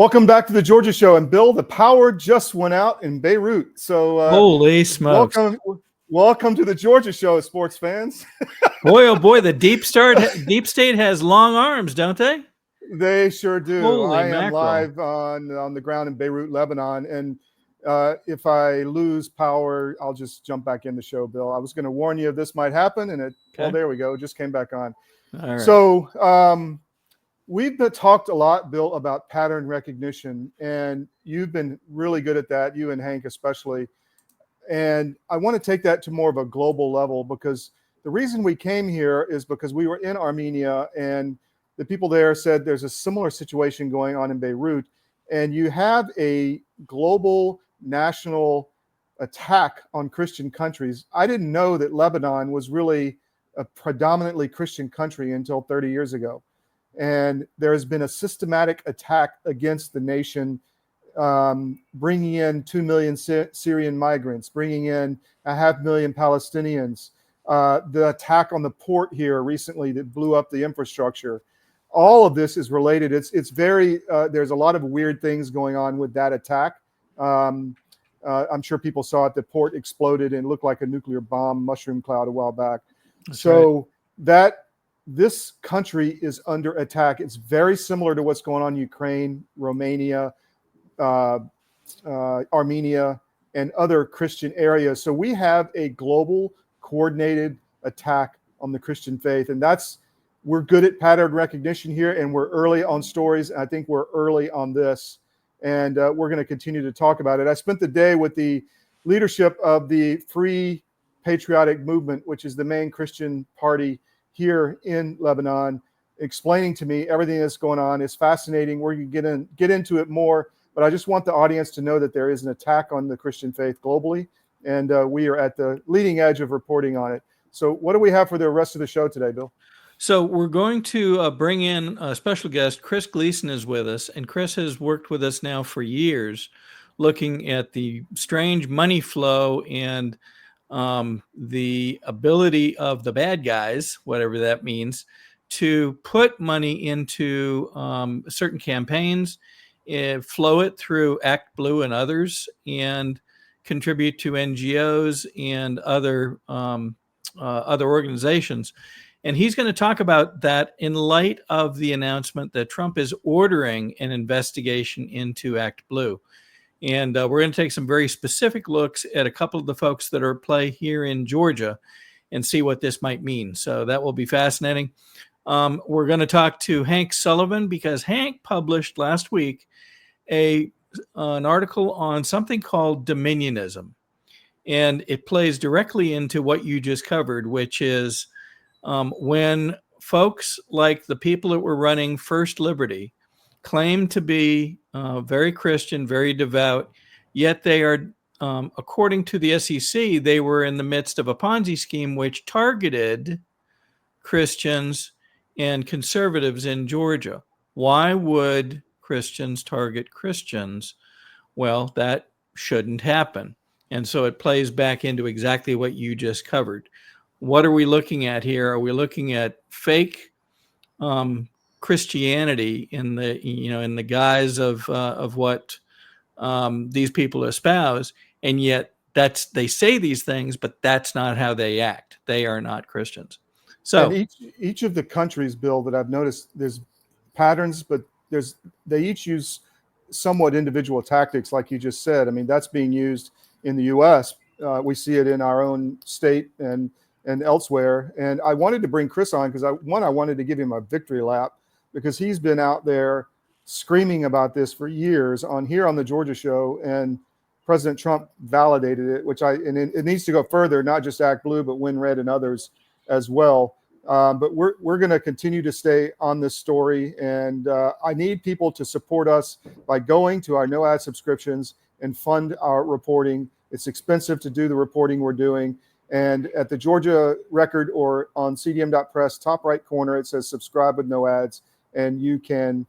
Welcome back to the Georgia Show. And Bill, the power just went out in Beirut. So holy smokes. Welcome to the Georgia Show, sports fans. Boy, oh boy, the deep state has long arms, don't they? They sure do. Holy I am mackerel. live on the ground in Beirut, Lebanon. And if I lose power, I'll just jump back in the show, Bill. I was going to warn you this might happen. And well, there we go. It just came back on. All right. So we've talked a lot, Bill, about pattern recognition. And you've been really good at that, you and Hank especially. And I want to take that to more of a global level, because the reason we came here is because we were in Armenia and the people there said there's a similar situation going on in Beirut, and you have a global national attack on Christian countries. I didn't know that Lebanon was really a predominantly Christian country until 30 years ago. And there has been a systematic attack against the nation, bringing in 2 million Syrian migrants, bringing in 500,000 Palestinians, the attack on the port here recently that blew up the infrastructure. All of this is related. It's very, there's a lot of weird things going on with that attack. I'm sure people saw it. The port exploded and looked like a nuclear bomb mushroom cloud a while back. That's right. This country is under attack. It's very similar to what's going on in Ukraine, Romania, Armenia, and other Christian areas. So we have a global coordinated attack on the Christian faith. And we're good at pattern recognition here, and we're early on stories. I think we're early on this, and we're going to continue to talk about it. I spent the day with the leadership of the Free Patriotic Movement, which is the main Christian party here in Lebanon, explaining to me everything that's going on. It's fascinating. We're going to get into it more, but I just want the audience to know that there is an attack on the Christian faith globally, and we are at the leading edge of reporting on it. So what do we have for the rest of the show today, Bill? So we're going to bring in a special guest. Chris Gleason is with us, and Chris has worked with us now for years, looking at the strange money flow and the ability of the bad guys, whatever that means, to put money into certain campaigns, flow it through Act Blue and others, and contribute to NGOs and other organizations. And he's going to talk about that in light of the announcement that Trump is ordering an investigation into Act Blue. And we're going to take some very specific looks at a couple of the folks that are at play here in Georgia and see what this might mean. So that will be fascinating. We're going to talk to Hank Sullivan, because Hank published last week an article on something called Dominionism. And it plays directly into what you just covered, which is when folks like the people that were running First Liberty claim to be very Christian, very devout, yet they are, according to the SEC, they were in the midst of a Ponzi scheme which targeted Christians and conservatives in Georgia. Why would Christians target Christians? Well, that shouldn't happen. And so it plays back into exactly what you just covered. What are we looking at here? Are we looking at fake Christianity in the guise of what these people espouse, and yet they say these things, but that's not how they act. They are not Christians. So and each of the countries, Bill, that I've noticed, there's patterns, but they each use somewhat individual tactics, like you just said. I mean, that's being used in the U.S. We see it in our own state and elsewhere. And I wanted to bring Chris on because I wanted to give him a victory lap, because he's been out there screaming about this for years on the Georgia Show, and President Trump validated it, and it needs to go further, not just Act Blue, but Win Red and others as well. But we're going to continue to stay on this story, and I need people to support us by going to our no ad subscriptions and fund our reporting. It's expensive to do the reporting we're doing. And at the Georgia Record or on cdm.press, top right corner, it says subscribe with no ads, and you can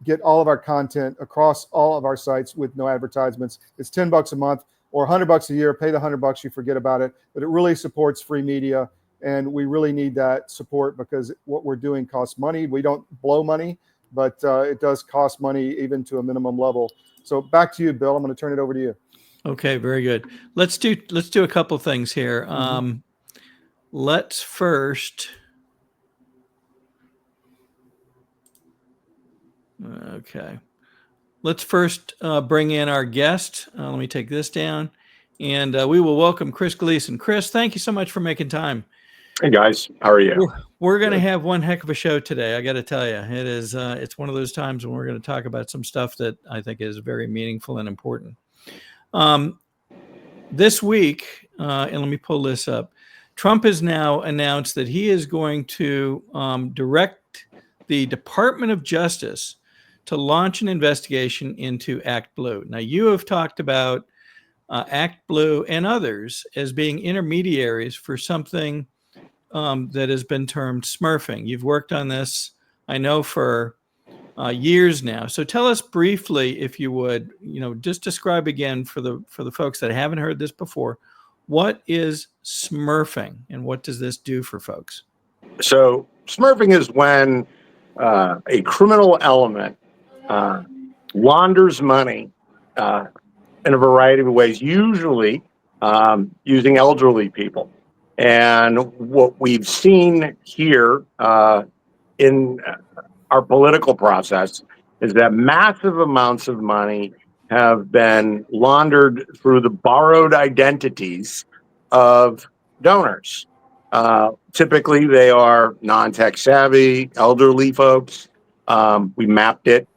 get all of our content across all of our sites with no advertisements. It's $10 a month or $100 a year. Pay the $100, you forget about it. But it really supports free media, and we really need that support because what we're doing costs money. We don't blow money. but it does cost money even to a minimum level. So back to you, Bill. I'm going to turn it over to you. Okay, very good. Let's do a couple things here. Let's first. Okay. Let's first bring in our guest. Let me take this down, and we will welcome Chris Gleason. Chris, thank you so much for making time. Hey guys, how are you? We're going to have one heck of a show today. I got to tell you, it is. It's one of those times when we're going to talk about some stuff that I think is very meaningful and important. This week, and let me pull this up. Trump has now announced that he is going to direct the Department of Justice to launch an investigation into Act Blue. Now, you have talked about Act Blue and others as being intermediaries for something that has been termed smurfing. You've worked on this, I know, for years now. So tell us briefly, if you would, just describe again for the folks that haven't heard this before, what is smurfing and what does this do for folks? So smurfing is when a criminal element launders money in a variety of ways, usually using elderly people. And what we've seen here in our political process is that massive amounts of money have been laundered through the borrowed identities of donors. Typically, they are non-tech savvy, elderly folks. We mapped it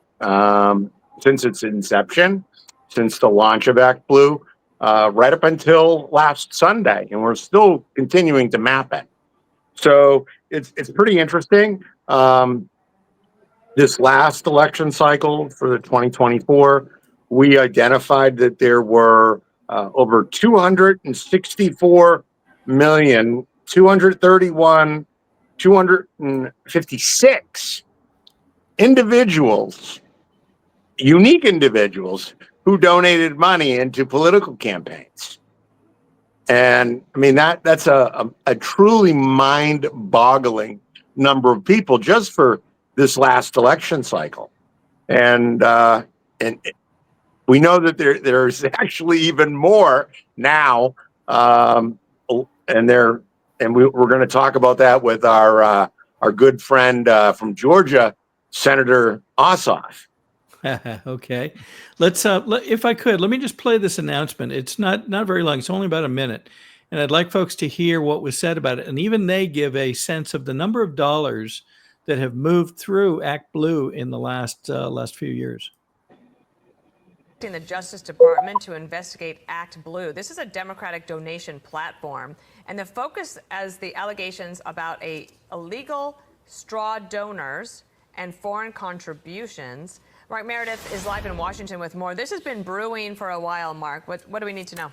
since its inception, since the launch of Act Blue, right up until last Sunday, and we're still continuing to map it. So it's pretty interesting. This last election cycle for the 2024, we identified that there were over 256 individuals, unique individuals who donated money into political campaigns. And I mean, that's a truly mind-boggling number of people just for this last election cycle. And we know that there's actually even more now. We're going to talk about that with our good friend from Georgia, Senator Ossoff. Okay, let's if I could, let me just play this announcement. It's not very long. It's only about a minute, and I'd like folks to hear what was said about it, and even they give a sense of the number of dollars that have moved through Act Blue in the last few years. In the Justice Department to investigate Act Blue. This is a Democratic donation platform, and the focus as the allegations about illegal straw donors and foreign contributions. Mark Meredith is live in Washington with more. This has been brewing for a while, Mark. What do we need to know?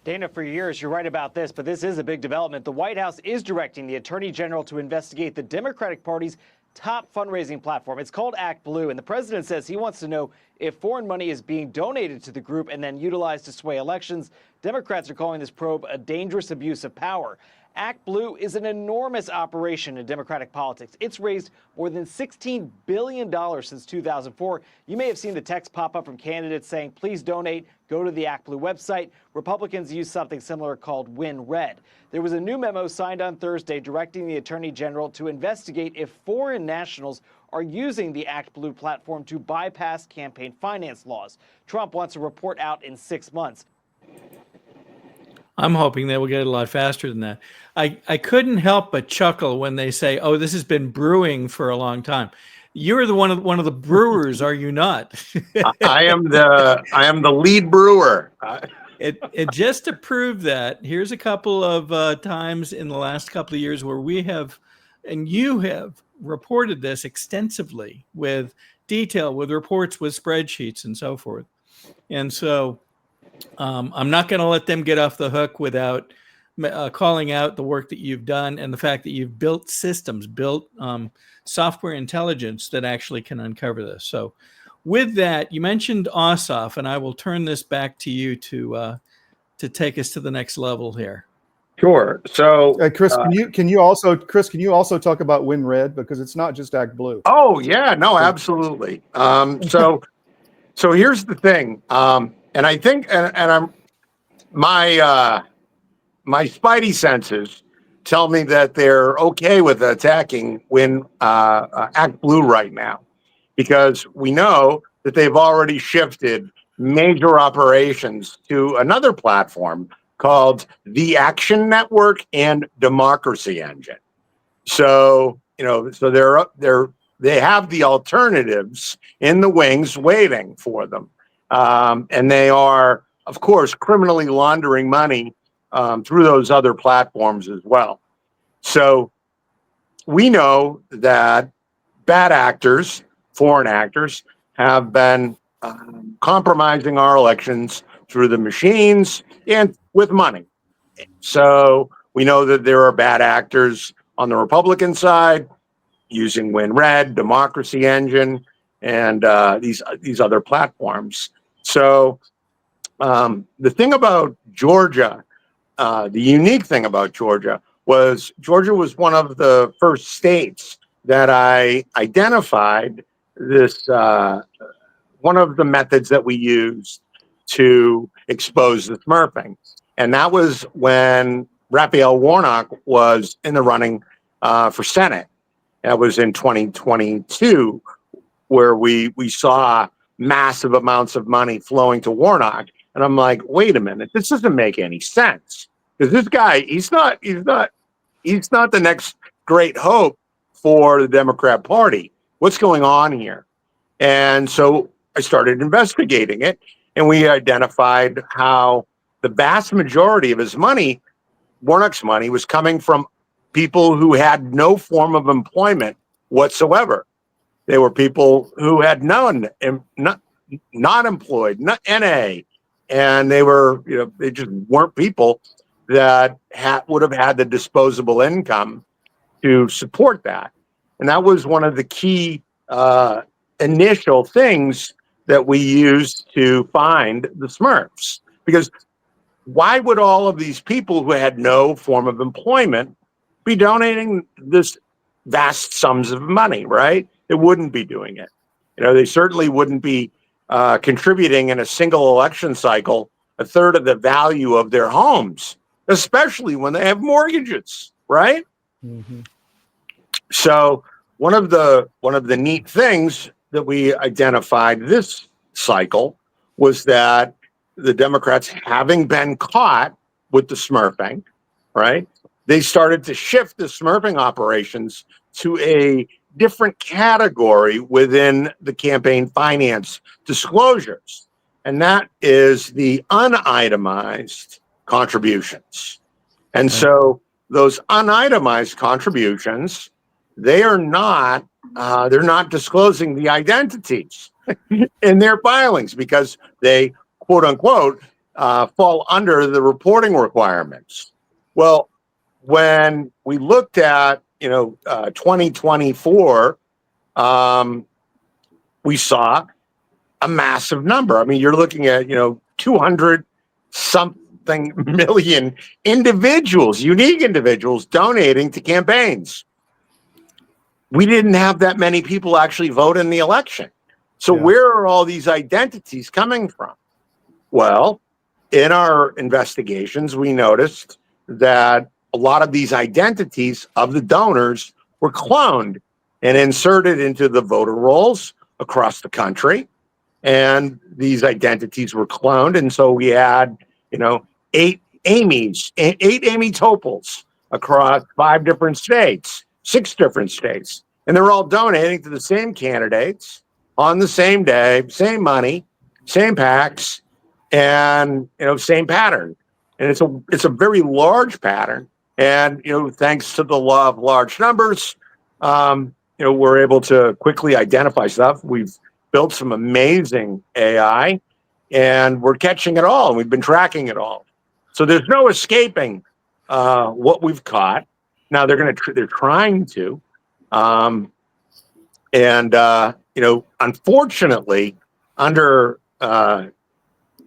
Dana, for years, you're right about this, but this is a big development. The White House is directing the Attorney General to investigate the Democratic Party's top fundraising platform. It's called Act Blue, and the president says he wants to know if foreign money is being donated to the group and then utilized to sway elections. Democrats are calling this probe a dangerous abuse of power. Act Blue is an enormous operation in Democratic politics. It's raised more than $16 billion since 2004. You may have seen the text pop up from candidates saying, please donate, go to the Act Blue website. Republicans use something similar called Win Red. There was a new memo signed on Thursday directing the Attorney General to investigate if foreign nationals are using the Act Blue platform to bypass campaign finance laws. Trump wants a report out in 6 months. I'm hoping they will get it a lot faster than that. I couldn't help but chuckle when they say, "Oh, this has been brewing for a long time." You're the one of the brewers, are you not? I am the lead brewer. And just to prove that, here's a couple of times in the last couple of years where we have, and you have reported this extensively with detail, with reports, with spreadsheets, and so forth. And so I'm not going to let them get off the hook without calling out the work that you've done and the fact that you've built systems, built software intelligence that actually can uncover this. So with that, you mentioned Ossoff, and I will turn this back to you to take us to the next level here. Sure. So, Chris, can you also talk about Win Red, because it's not just Act Blue. oh yeah, no, absolutely. So here's the thing, and I think, and I'm my my spidey senses tell me that they're okay with attacking Win Act Blue right now, because we know that they've already shifted major operations to another platform called the Action Network and Democracy Engine. So, so they have the alternatives in the wings waiting for them. And they are, of course, criminally laundering money through those other platforms as well. So we know that bad actors, foreign actors, have been compromising our elections through the machines and with money. So we know that there are bad actors on the Republican side using Win Red, Democracy Engine, and these other platforms. So the thing about Georgia, the unique thing about Georgia was one of the first states that I identified this one of the methods that we used to expose the smurfing. And that was when Raphael Warnock was in the running for Senate. That was in 2022, where we saw massive amounts of money flowing to Warnock. And I'm like, wait a minute, this doesn't make any sense. Because this guy, he's not the next great hope for the Democrat Party. What's going on here? And so I started investigating it, and we identified how the vast majority of his money, Warnock's money, was coming from people who had no form of employment whatsoever. They were people who had none, not employed, not NA, and they just weren't people that would have had the disposable income to support that. And that was one of the key initial things that we used to find the Smurfs. Because why would all of these people who had no form of employment be donating this vast sums of money, right? They wouldn't be doing it. They certainly wouldn't be contributing in a single election cycle a third of the value of their homes, especially when they have mortgages, right? Mm-hmm. So one of the neat things that we identified this cycle was that the Democrats, having been caught with the smurfing, right, they started to shift the smurfing operations to a different category within the campaign finance disclosures. And that is the unitemized contributions. And so those unitemized contributions, they're not disclosing the identities in their filings because they, quote unquote, fall under the reporting requirements. Well, when we looked at 2024, we saw a massive number. I mean, you're looking at 200 something million individuals, unique individuals, donating to campaigns. We didn't have that many people actually vote in the election. So where are all these identities coming from? Well, in our investigations, we noticed that a lot of these identities of the donors were cloned and inserted into the voter rolls across the country. And these identities were cloned. And so we had, 8 Amy Topals across 5 different states, 6 different states. And they're all donating to the same candidates on the same day, same money, same PACs, and same pattern. And it's a very large pattern. And thanks to the law of large numbers, we're able to quickly identify stuff. We've built some amazing AI, and we're catching it all. And we've been tracking it all. So there's no escaping what we've caught. Now they're trying to, unfortunately, under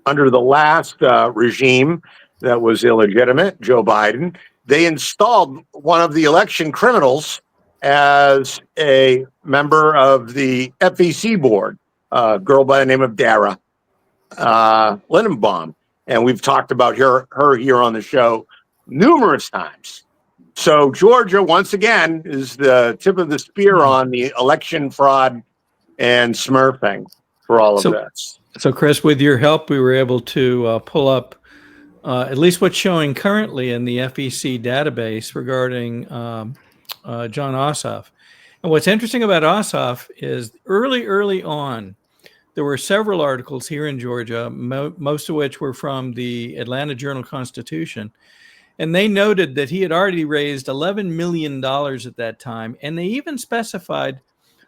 the last regime, that was illegitimate, Joe Biden. They installed one of the election criminals as a member of the FEC board, a girl by the name of Dara Lindenbaum. And we've talked about her here on the show numerous times. So Georgia, once again, is the tip of the spear on the election fraud and smurfing for all of this. So, Chris, with your help, we were able to pull up at least what's showing currently in the FEC database regarding John Ossoff. And what's interesting about Ossoff is early on, there were several articles here in Georgia, most of which were from the Atlanta Journal-Constitution. And they noted that he had already raised $11 million at that time. And they even specified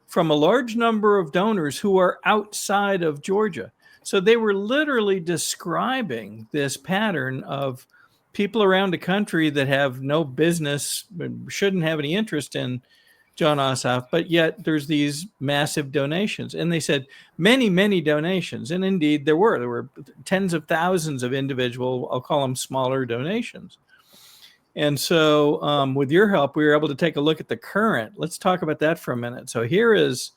from a large number of donors who are outside of Georgia. So they were literally describing this pattern of people around the country that have no business, shouldn't have any interest in John Ossoff, but yet there's these massive donations. And they said many donations. And indeed there were tens of thousands of individual, I'll call them smaller donations. And so with your help, we were able to take a look at the current. Let's talk about that for a minute. So here is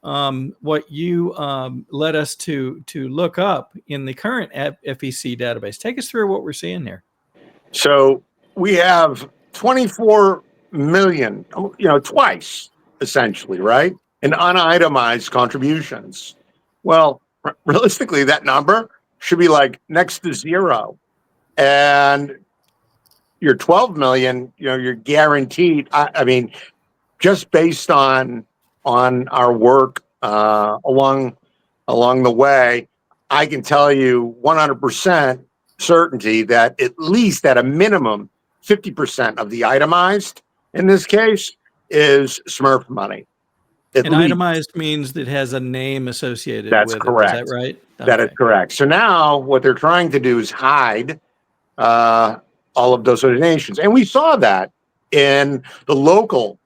what you led us to look up in the current FEC database. Take us through what we're seeing here. So we have 24 million, twice essentially, right? In unitemized contributions. Well, realistically, that number should be like next to zero. And your 12 million, you're guaranteed. I mean, just based on our work along the way, I can tell you 100% certainty that at least at a minimum, 50% of the itemized in this case is Smurf money. And itemized means that it has a name associated with it. That's correct. Is that right? That is correct. So now what they're trying to do is hide all of those donations. And we saw that in the local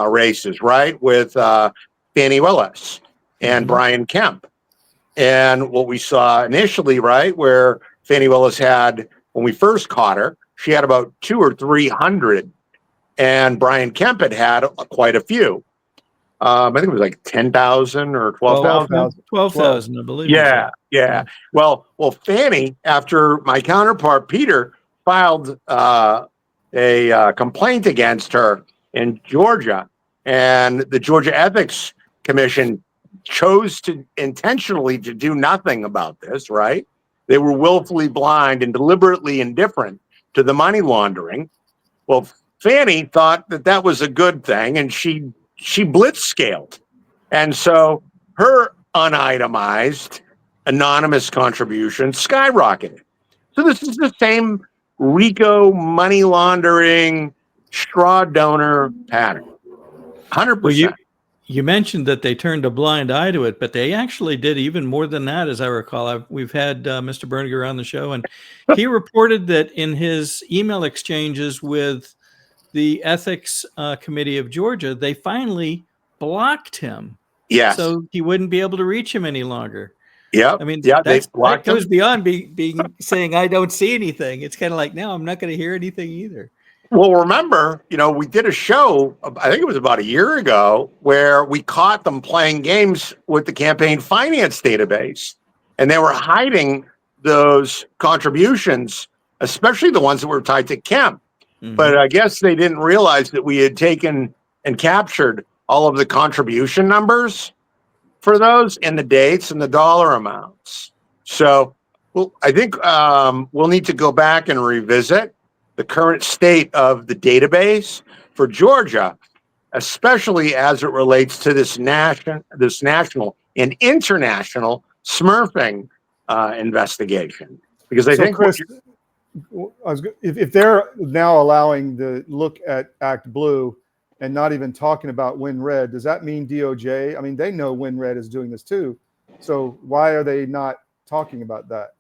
races, right? With Fannie Willis and Brian Kemp. And what we saw initially, right, where Fannie Willis had, when we first caught her, she had about 200 or 300. And Brian Kemp had quite a few. I think it was like 10,000 or 12,000. 12,000, I believe. Yeah. Well, Fannie, after my counterpart, Peter, filed a complaint against her in Georgia, and the Georgia Ethics Commission chose to intentionally to do nothing about this, right? They were willfully blind and deliberately indifferent to the money laundering. Well, Fannie thought that was a good thing, and she blitz scaled. And so her unitemized anonymous contribution skyrocketed. So this is the same RICO money laundering straw donor pattern. 100%. Well, you mentioned that they turned a blind eye to it, but they actually did even more than that, as I recall. We've had Mr. Berniger on the show, and he reported that in his email exchanges with the Ethics Committee of Georgia, they finally blocked him. Yes. So he wouldn't be able to reach him any longer. Yeah. I mean, that goes beyond being saying, I don't see anything. It's kind of like, no, I'm not going to hear anything either. Well, remember, we did a show, I think it was about a year ago, where we caught them playing games with the campaign finance database, and they were hiding those contributions, especially the ones that were tied to Kemp. Mm-hmm. But I guess they didn't realize that we had taken and captured all of the contribution numbers for those and the dates and the dollar amounts. So, well, I think we'll need to go back and revisit the current state of the database for Georgia, especially as it relates to this national and international smurfing investigation. Because I think, Chris, if they're now allowing the look at Act Blue and not even talking about Win Red, does that mean DOJ? I mean, they know Win Red is doing this too. So why are they not talking about that?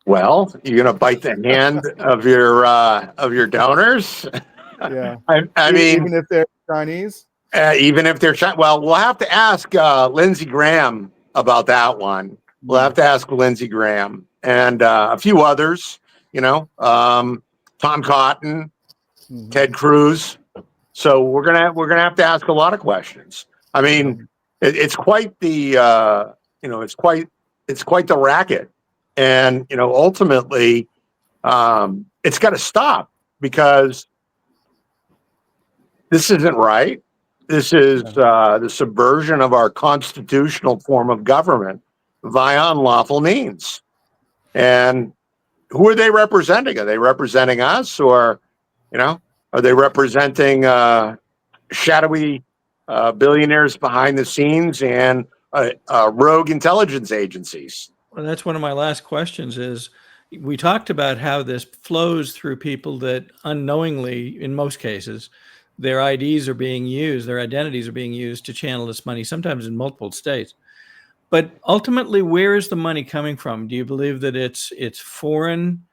Well, you're going to bite the hand of your donors. Yeah. I mean, even if they're Chinese. Even if they're Chinese. Well, we'll have to ask Lindsey Graham about that one. We'll have to ask Lindsey Graham and a few others Tom Cotton, Ted Cruz. So we're gonna have to ask a lot of questions. I mean, it's quite the it's quite the racket, and ultimately, it's got to stop because this isn't right. This is the subversion of our constitutional form of government via unlawful means. And who are they representing? Are they representing us, or are they representing shadowy billionaires behind the scenes and rogue intelligence agencies? Well, that's one of my last questions is we talked about how this flows through people that unknowingly, in most cases, their IDs are being used, their identities are being used to channel this money, sometimes in multiple states. But ultimately, where is the money coming from? Do you believe that it's foreign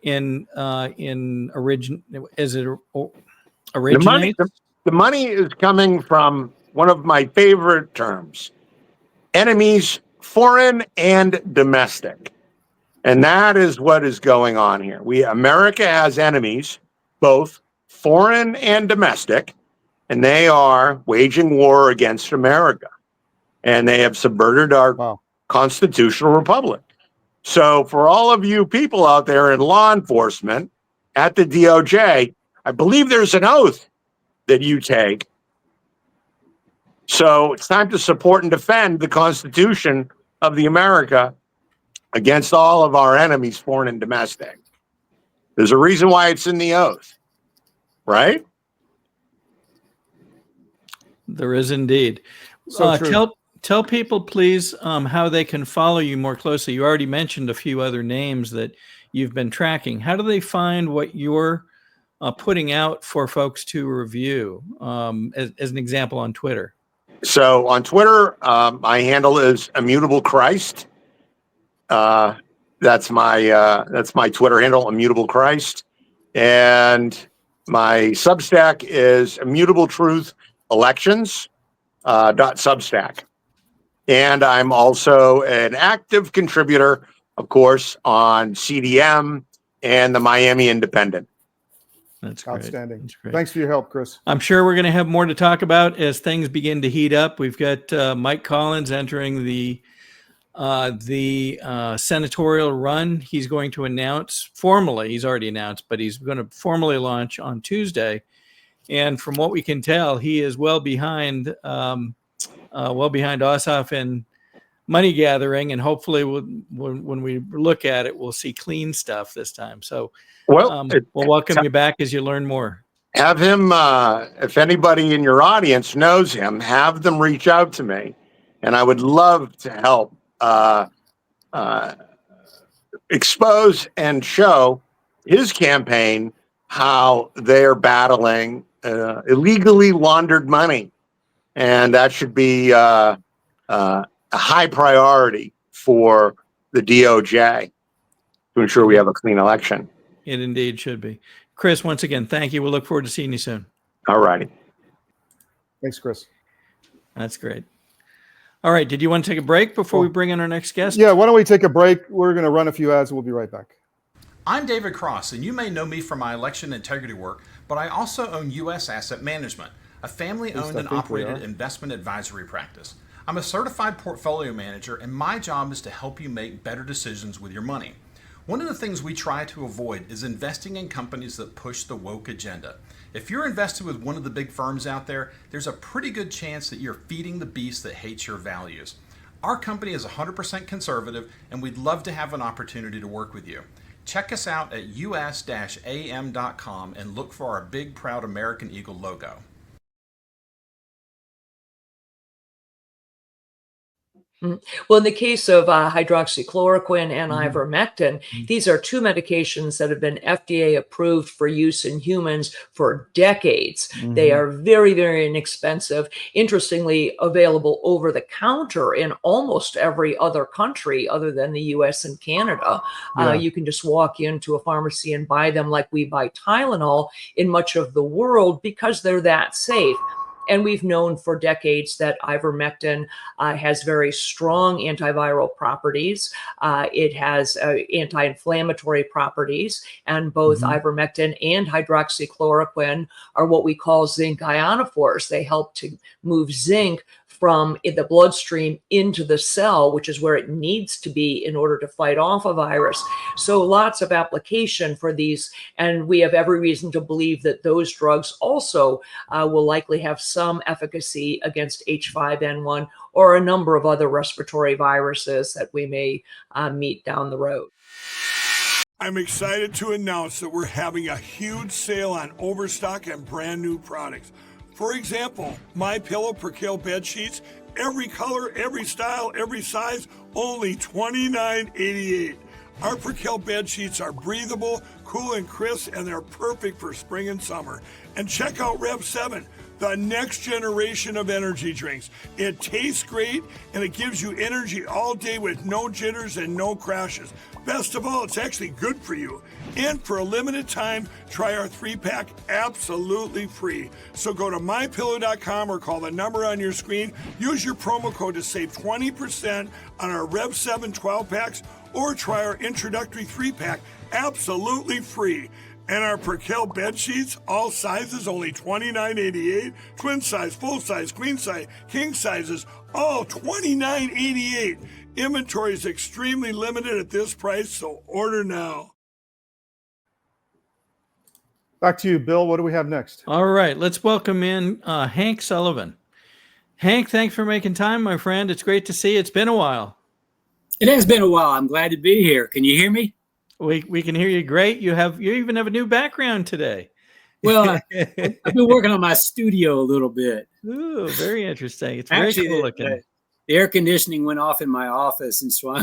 in origin as it originates? The money is coming from one of my favorite terms: enemies, foreign and domestic. And that is what is going on here. America has enemies, both foreign and domestic, and they are waging war against America. And they have subverted our constitutional republic. So for all of you people out there in law enforcement at the DOJ, I believe there's an oath that you take. So it's time to support and defend the Constitution of the America against all of our enemies, foreign and domestic. There's a reason why it's in the oath, right? There is indeed. So true. Tell people, please, how they can follow you more closely. You already mentioned a few other names that you've been tracking. How do they find what you're putting out for folks to review, as an example on Twitter? So on Twitter, my handle is Immutable Christ. That's my Twitter handle, Immutable Christ. And my Substack is Immutable Truth Elections .substack. And I'm also an active contributor, of course, on CDM and the Miami Independent. That's great. Outstanding. That's great. Thanks for your help, Chris. I'm sure we're going to have more to talk about as things begin to heat up. We've got Mike Collins entering the senatorial run. He's going to announce formally, he's already announced, but he's going to formally launch on Tuesday. And from what we can tell, he is well behind Ossoff in money gathering, and hopefully when we look at it, we'll see clean stuff this time. So we'll welcome you back as you learn more. Have him, if anybody in your audience knows him, have them reach out to me, and I would love to help expose and show his campaign how they're battling illegally laundered money. And that should be a high priority for the DOJ to ensure we have a clean election. It indeed should be. Chris, once again, thank you. We'll look forward to seeing you soon. All righty. Thanks, Chris. That's great. All right. Did you want to take a break before we bring in our next guest? Yeah, why don't we take a break? We're going to run a few ads and we'll be right back. I'm David Cross, and you may know me from my election integrity work, but I also own U.S. Asset Management, a family-owned and operated investment advisory practice. I'm a certified portfolio manager, and my job is to help you make better decisions with your money. One of the things we try to avoid is investing in companies that push the woke agenda. If you're invested with one of the big firms out there, there's a pretty good chance that you're feeding the beast that hates your values. Our company is 100% conservative, and we'd love to have an opportunity to work with you. Check us out at us-am.com and look for our big, proud American Eagle logo. Well, in the case of hydroxychloroquine and ivermectin, these are two medications that have been FDA approved for use in humans for decades. They are very, very inexpensive, interestingly available over the counter in almost every other country other than the US and Canada. You can just walk into a pharmacy and buy them like we buy Tylenol in much of the world because they're that safe. And we've known for decades that ivermectin has very strong antiviral properties. It has anti-inflammatory properties, and both ivermectin and hydroxychloroquine are what we call zinc ionophores. They help to move zinc from the bloodstream into the cell, which is where it needs to be in order to fight off a virus. So lots of application for these, and we have every reason to believe that those drugs also will likely have some efficacy against H5N1 or a number of other respiratory viruses that we may meet down the road. I'm excited to announce that we're having a huge sale on overstock and brand new products. For example, MyPillow Percale bed sheets, every color, every style, every size, only $29.88. Our Percale bed sheets are breathable, cool and crisp, and they're perfect for spring and summer. And check out Rev 7, the next generation of energy drinks. It tastes great, and it gives you energy all day with no jitters and no crashes. Best of all, it's actually good for you. And for a limited time, try our 3-pack absolutely free. So go to mypillow.com or call the number on your screen. Use your promo code to save 20% on our Rev 7 12-packs, or try our introductory 3-pack absolutely free. And our Percale bed sheets, all sizes, only $29.88. Twin size, full size, queen size, king sizes, all $29.88. Inventory is extremely limited at this price, so order now. Back to you, Bill. What do we have next? All right, let's welcome in Hank Sullivan. Hank, thanks for making time, my friend. It's great to see you. It's been a while. It has been a while. I'm glad to be here. Can you hear me? We can hear you great. You even have a new background today. Well, I've been working on my studio a little bit. Ooh, very interesting. It's very cool looking. The air conditioning went off in my office, and so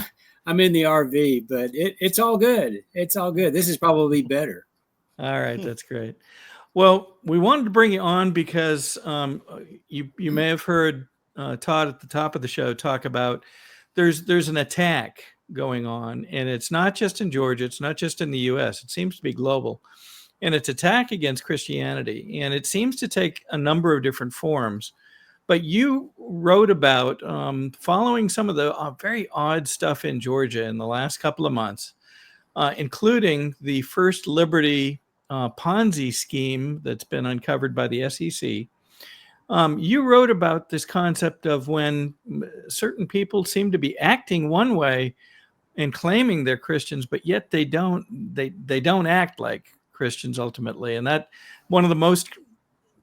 I'm in the RV, but it's all good. It's all good. This is probably better. All right, that's great. Well, we wanted to bring you on because you may have heard Todd at the top of the show talk about there's an attack going on, and it's not just in Georgia, it's not just in the U.S. It seems to be global, and it's attack against Christianity, and it seems to take a number of different forms. But you wrote about following some of the very odd stuff in Georgia in the last couple of months, including the First Liberty Ponzi scheme that's been uncovered by the SEC. You wrote about this concept of when certain people seem to be acting one way and claiming they're Christians, but yet they don't act like Christians ultimately. And that one of the most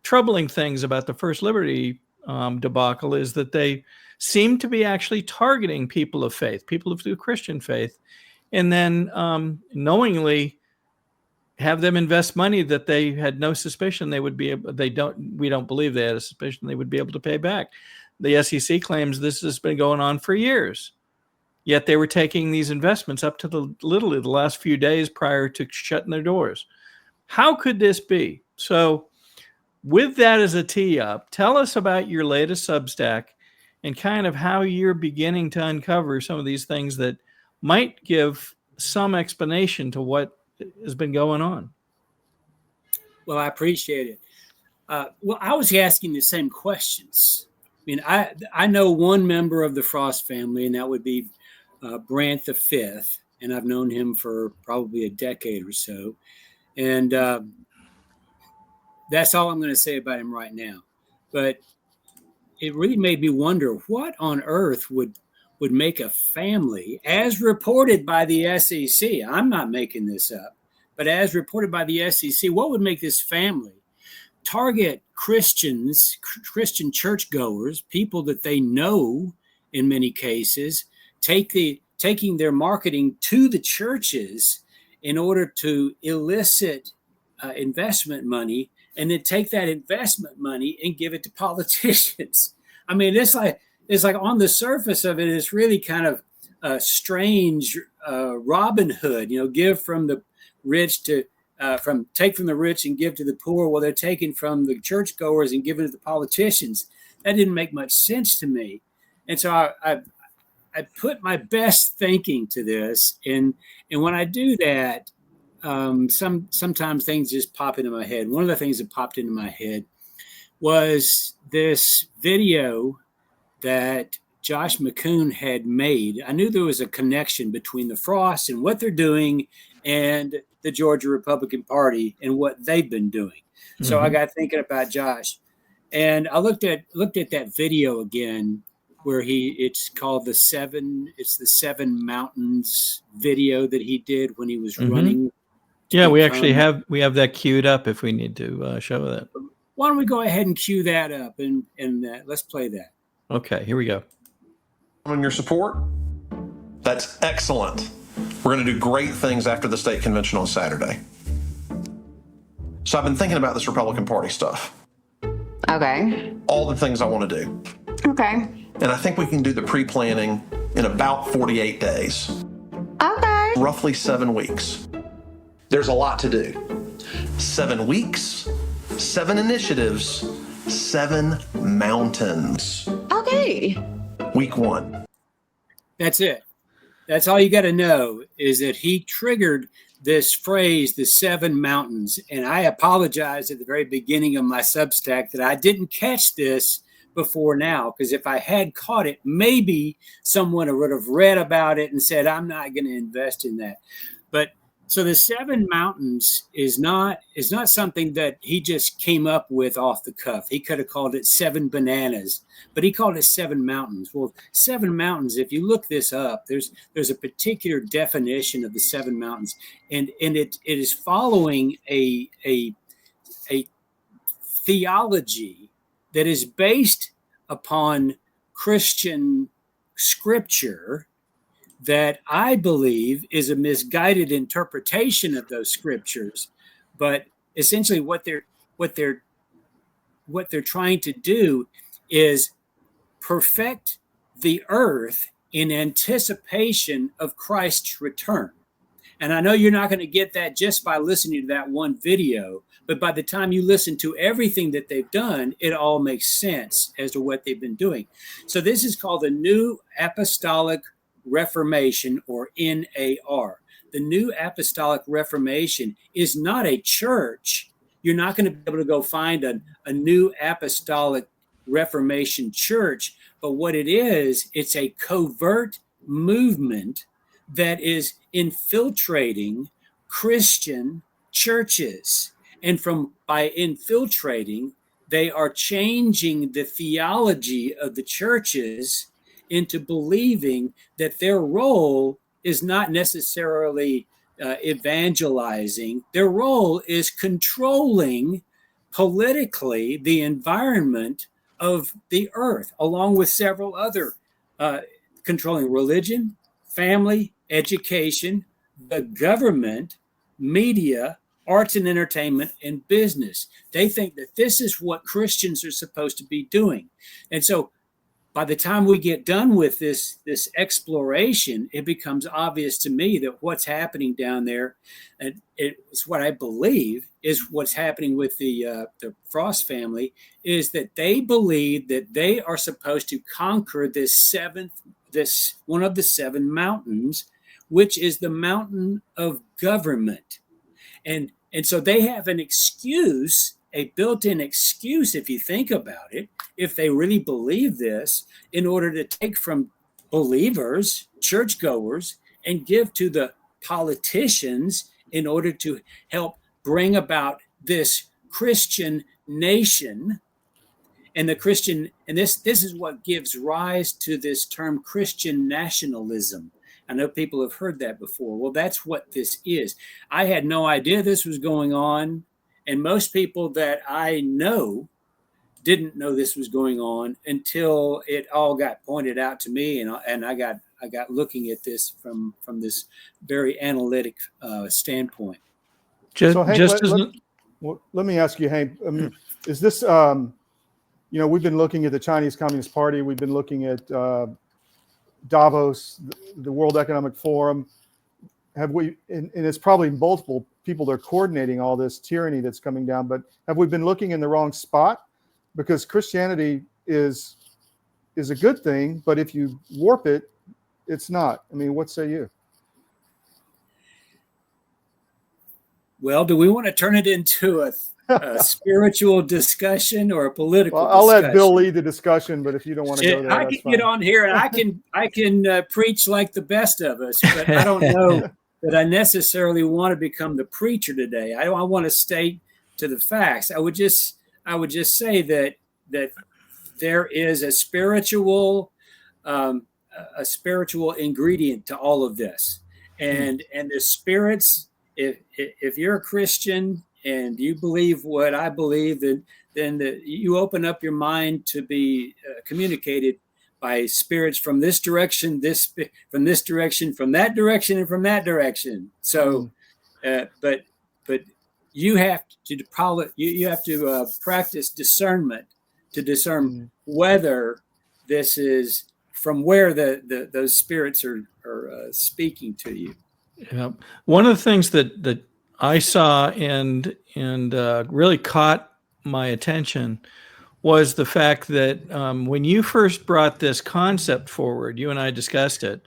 troubling things about the First Liberty debacle is that they seem to be actually targeting people of faith, people of the Christian faith, and then knowingly have them invest money that they had no suspicion they would be able, we don't believe they had a suspicion they would be able to pay back. The SEC claims this has been going on for years, yet they were taking these investments up to literally the last few days prior to shutting their doors. How could this be? So with that as a tee up, tell us about your latest Substack and kind of how you're beginning to uncover some of these things that might give some explanation to what has been going on. Well, I appreciate it. Well, I was asking the same questions. I mean, I know one member of the Frost family, and that would be Brant V, and I've known him for probably a decade or so. And that's all I'm going to say about him right now. But it really made me wonder, what on earth would make a family, as reported by the SEC, I'm not making this up, but as reported by the SEC, what would make this family target Christians, Christian churchgoers, people that they know in many cases, taking their marketing to the churches in order to elicit investment money, and then take that investment money and give it to politicians? I mean, it's like on the surface of it, it's really kind of a strange Robin Hood, give from the rich to take from the rich and give to the poor. Well, they're taking from the churchgoers and giving to the politicians. That didn't make much sense to me. And so I put my best thinking to this. And when I do that, sometimes things just pop into my head. One of the things that popped into my head was this video that Josh McCoon had made. I knew there was a connection between the Frost and what they're doing and the Georgia Republican Party and what they've been doing. So I got thinking about Josh, and I looked at that video again where it's called the Seven Mountains video that he did when he was running. Yeah, we actually have that queued up if we need to show that. Why don't we go ahead and cue that up and let's play that. Okay, here we go. On your support, that's excellent. We're going to do great things after the state convention on Saturday. So I've been thinking about this Republican Party stuff. Okay. All the things I want to do. Okay. And I think we can do the pre-planning in about 48 days. Okay. Roughly 7 weeks. There's a lot to do. 7 weeks, 7 initiatives, 7 mountains. Okay. Week 1. That's it. That's all you got to know is that he triggered this phrase, the 7 mountains. And I apologize at the very beginning of my Substack that I didn't catch this before now, because if I had caught it, maybe someone would have read about it and said, I'm not going to invest in that. But so the 7 mountains is not something that he just came up with off the cuff. He could have called it 7 bananas, but he called it 7 mountains. Well, 7 mountains, if you look this up, there's a particular definition of the 7 mountains, and it is following a theology that is based upon Christian scripture that I believe is a misguided interpretation of those scriptures. But essentially what they're trying to do is perfect the earth in anticipation of Christ's return. And I know you're not going to get that just by listening to that one video, but by the time you listen to everything that they've done, it all makes sense as to what they've been doing. So this is called the New Apostolic Reformation, or NAR. The New Apostolic Reformation is not a church. You're not going to be able to go find a New Apostolic Reformation church, but what it is, it's a covert movement that is infiltrating Christian churches. And by infiltrating, they are changing the theology of the churches into believing that their role is not necessarily evangelizing. Their role is controlling politically the environment of the earth, along with several other controlling religion, family, education, the government, media, arts and entertainment, and business. They think that this is what Christians are supposed to be doing. And so by the time we get done with this exploration, it becomes obvious to me that what's happening down there, and it's what I believe is what's happening with the Frost family, is that they believe that they are supposed to conquer this one of the 7 mountains, which is the mountain of government. And so they have an excuse, a built-in excuse, if you think about it, if they really believe this, in order to take from believers, churchgoers, and give to the politicians in order to help bring about this Christian nation. And this is what gives rise to this term Christian nationalism. I know people have heard that before. Well, that's what this is. I had no idea this was going on. And most people that I know didn't know this was going on until it all got pointed out to me. And I got looking at this from this very analytic standpoint. So Hank, let me ask you, Hank, is this, we've been looking at the Chinese Communist Party. We've been looking at Davos, the World Economic Forum. Have we, and it's probably multiple people that are coordinating all this tyranny that's coming down, but have we been looking in the wrong spot? Because Christianity is a good thing, but if you warp it, it's not. I mean, what say you? Well, do we want to turn it into a spiritual discussion or a political Well, I'll discussion. let Bill lead the discussion, but if you don't want to go there, I that's can fine. get on here and I can preach like the best of us, but I don't know that I necessarily want to become the preacher today. I want to stay to the facts. I would just say that there is a spiritual ingredient to all of this, and the spirits. If you're a Christian and you believe what I believe, then you open up your mind to be communicated by spirits from this direction, from this direction, from that direction, and from that direction. So, but you have to practice discernment to discern whether this is from where those spirits are speaking to you. Yeah. One of the things that I saw and really caught my attention was the fact that when you first brought this concept forward, you and I discussed it,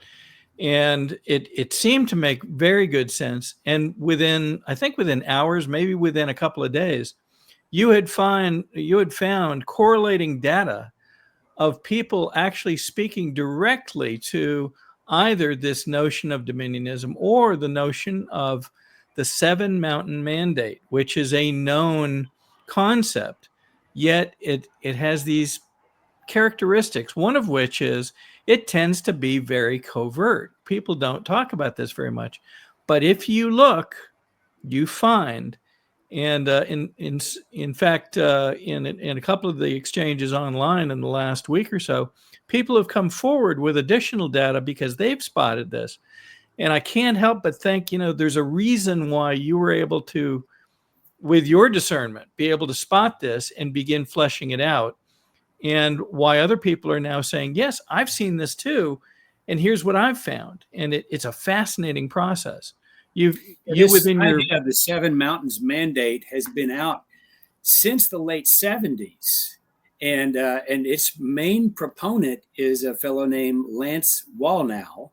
and it seemed to make very good sense. And within hours, maybe within a couple of days, you had found correlating data of people actually speaking directly to either this notion of dominionism or the notion of the 7 Mountain Mandate, which is a known concept, yet it has these characteristics, one of which is it tends to be very covert. People don't talk about this very much. But if you look, you find, and in fact, in a couple of the exchanges online in the last week or so, people have come forward with additional data because they've spotted this. And I can't help but think, there's a reason why you were able to, with your discernment, be able to spot this and begin fleshing it out. And why other people are now saying, yes, I've seen this too. And here's what I've found. And it's a fascinating process. This idea of the 7 Mountains Mandate has been out since the late 70s. And its main proponent is a fellow named Lance Wallnau.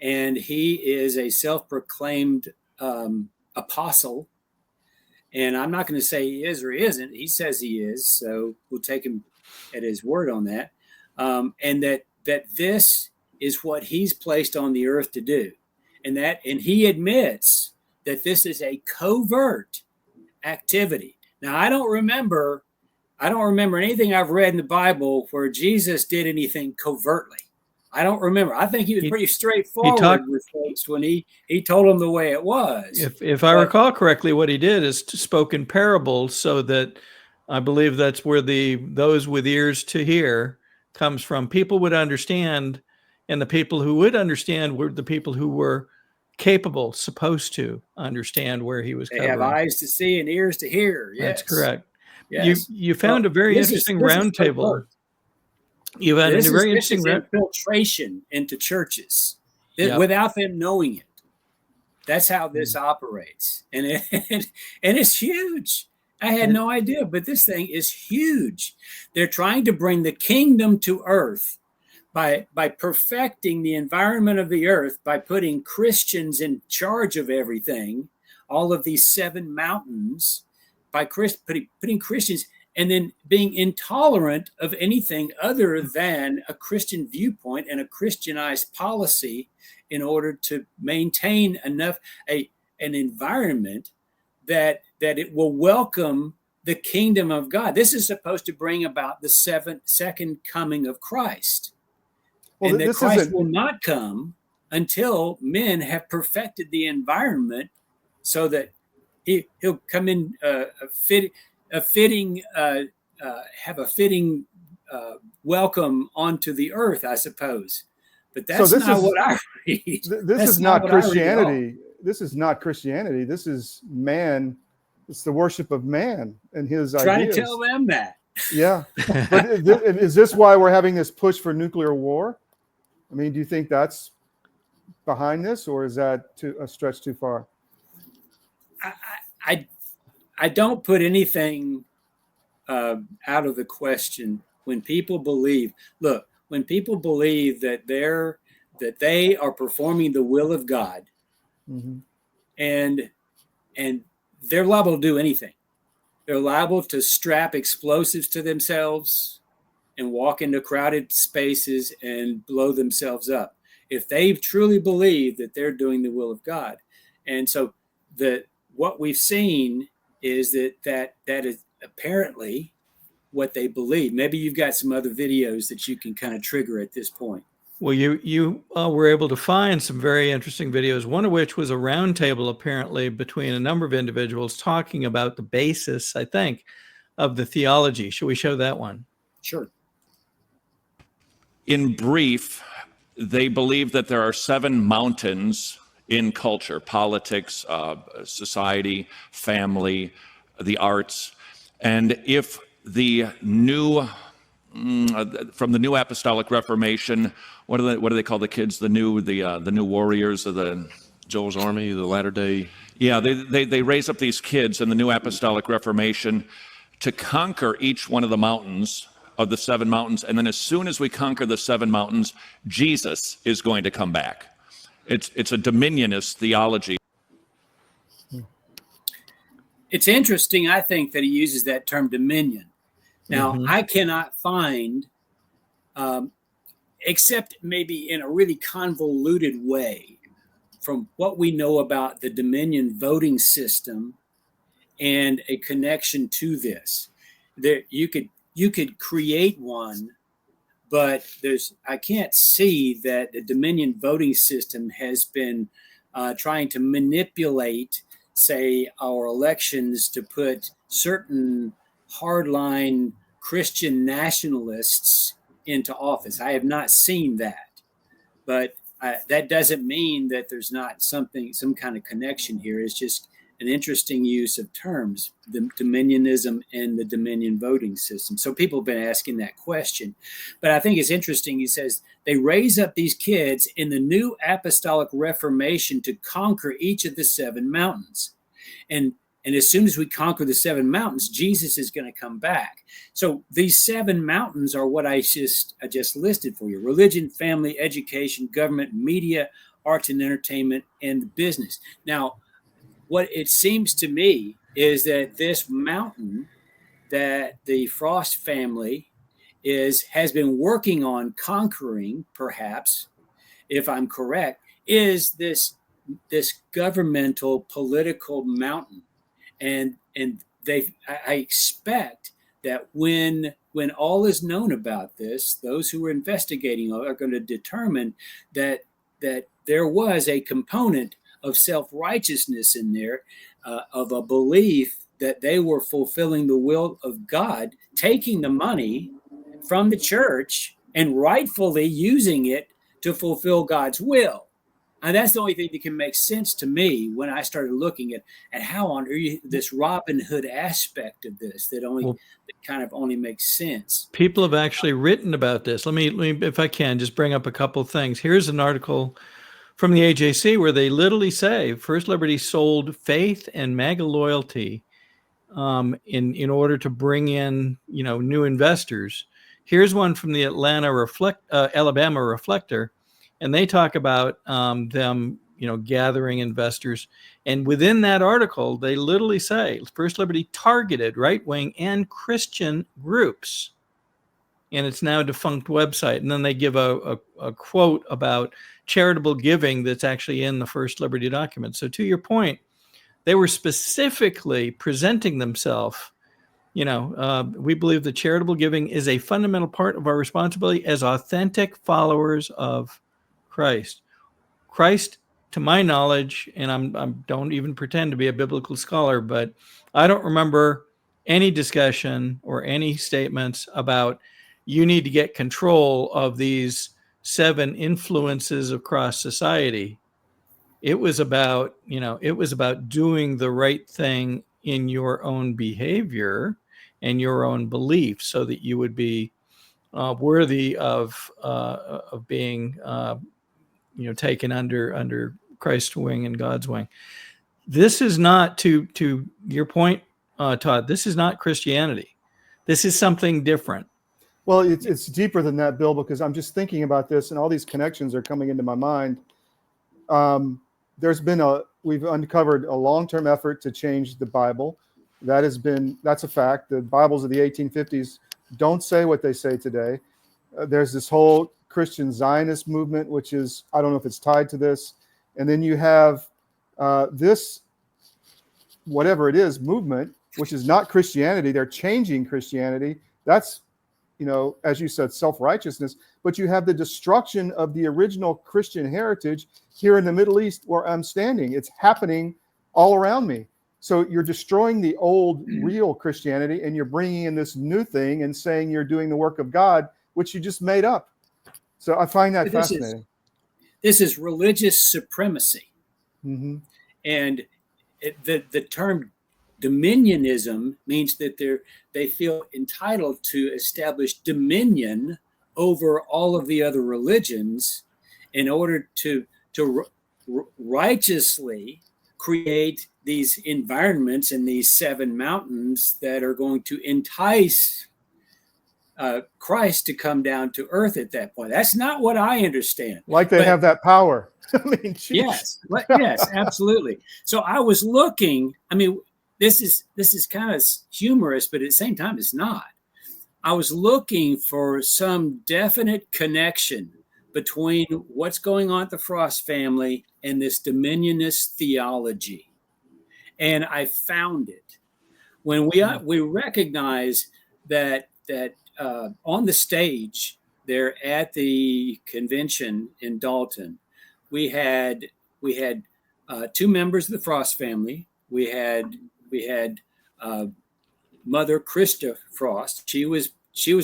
And he is a self-proclaimed apostle. And I'm not going to say he is or he isn't. He says he is. So we'll take him at his word on that. And that this is what he's placed on the earth to do. And he admits that this is a covert activity. Now, I don't remember anything I've read in the Bible where Jesus did anything covertly. I don't remember. I think he was pretty straightforward with folks when he told them the way it was. If I recall correctly, what he did is to spoke in parables, so that I believe that's where those with ears to hear comes from. People would understand, and the people who would understand were the people who were capable, supposed to understand where he was covering. They have eyes to see and ears to hear. Yes. That's correct. Yes. You found a very interesting roundtable. You had a very interesting infiltration into churches without them knowing it. That's how this operates, and it's huge. I had no idea, but this thing is huge. They're trying to bring the kingdom to earth by perfecting the environment of the earth, by putting Christians in charge of everything, all of these 7 mountains, by putting Christians, and then being intolerant of anything other than a Christian viewpoint and a Christianized policy in order to maintain enough an environment that it will welcome the kingdom of God. This is supposed to bring about the second coming of Christ. Well, and that Christ will not come until men have perfected the environment so that he'll come in have a fitting welcome onto the earth, I suppose. But that's not what I read. This is not Christianity. This is not Christianity. This is man. It's the worship of man and his ideas. Trying to tell them that. Yeah. But is this why we're having this push for nuclear war? I mean, do you think that's behind this, or is that a stretch too far? I don't put anything out of the question when people believe. Look, when people believe that they are performing the will of God, and they're liable to do anything. They're liable to strap explosives to themselves and walk into crowded spaces and blow themselves up if they truly believe that they're doing the will of God. And so what we've seen is that is apparently what they believe. Maybe you've got some other videos that you can kind of trigger at this point. Well, you were able to find some very interesting videos, one of which was a roundtable apparently between a number of individuals talking about the basis, I think, of the theology. Should we show that one? Sure. In brief, they believe that there are 7 mountains in culture: politics, society, family, the arts. And if the new, from the New Apostolic Reformation, what do they call the kids? The new warriors of the Joel's Army, the Latter Day. Yeah, they raise up these kids in the New Apostolic Reformation to conquer each one of the mountains, of the 7 mountains, and then as soon as we conquer the 7 mountains, Jesus is going to come back. It's a dominionist theology. It's interesting, I think, that he uses that term dominion. Now, I cannot find, except maybe in a really convoluted way, from what we know about the Dominion voting system and a connection to this. There, you could create one, but I can't see that the Dominion voting system has been trying to manipulate, say, our elections to put certain hardline Christian nationalists into office. I have not seen that, but that doesn't mean that there's not some kind of connection here. It's just an interesting use of terms, the Dominionism and the Dominion voting system. So people have been asking that question. But I think it's interesting. He says they raise up these kids in the New Apostolic Reformation to conquer each of the 7 mountains. And as soon as we conquer the 7 mountains, Jesus is going to come back. So these 7 mountains are what I just listed for you: religion, family, education, government, media, arts and entertainment, and business. Now, what it seems to me is that this mountain that the Frost family has been working on conquering, perhaps, if I'm correct, is this governmental political mountain. And I expect that when all is known about this, those who are investigating are going to determine that there was a component of self-righteousness in there, of a belief that they were fulfilling the will of God, taking the money from the church and rightfully using it to fulfill God's will. And that's the only thing that can make sense to me when I started looking at how on earth this Robin Hood aspect of this that kind of only makes sense. People have actually written about this. Let me, if I can, just bring up a couple of things. Here's an article from the AJC where they literally say First Liberty sold faith and MAGA loyalty in order to bring in new investors. Here's one from the Alabama Reflector, and they talk about them gathering investors. And within that article, they literally say First Liberty targeted right-wing and Christian groups. And it's now a defunct website. And then they give a quote about charitable giving that's actually in the First Liberty document. So to your point, they were specifically presenting themselves. We believe that charitable giving is a fundamental part of our responsibility as authentic followers of Christ. Christ, to my knowledge, and I don't even pretend to be a biblical scholar, but I don't remember any discussion or any statements about you need to get control of these 7 influences across society. It was about, doing the right thing in your own behavior and your own beliefs so that you would be worthy of being, taken under Christ's wing and God's wing. This is not, to your point, Todd, this is not Christianity. This is something different. Well, it's deeper than that, Bill, because I'm just thinking about this and all these connections are coming into my mind. We've uncovered a long-term effort to change the Bible. That's a fact. The Bibles of the 1850s don't say what they say today. There's this whole Christian Zionist movement, which is, I don't know if it's tied to this. And then you have this, whatever it is, movement, which is not Christianity. They're changing Christianity. That's, as you said, self-righteousness. But you have the destruction of the original Christian heritage here in the Middle East where I'm standing. It's happening all around me. So you're destroying the old, real Christianity, and you're bringing in this new thing and saying you're doing the work of God, which you just made up. So I find that fascinating. This is religious supremacy. Mm-hmm. And the term Dominionism means that they feel entitled to establish dominion over all of the other religions in order to righteously create these environments and these 7 mountains that are going to entice Christ to come down to earth at that point. That's not what I understand. Like they have that power. I mean, geez. Yes, absolutely. So I was looking. I mean, this is kind of humorous, but at the same time, it's not. I was looking for some definite connection between what's going on at the Frost family and this dominionist theology, and I found it. When we recognize that on the stage there at the convention in Dalton, we had 2 members of the Frost family. We had Mother Krista Frost. She was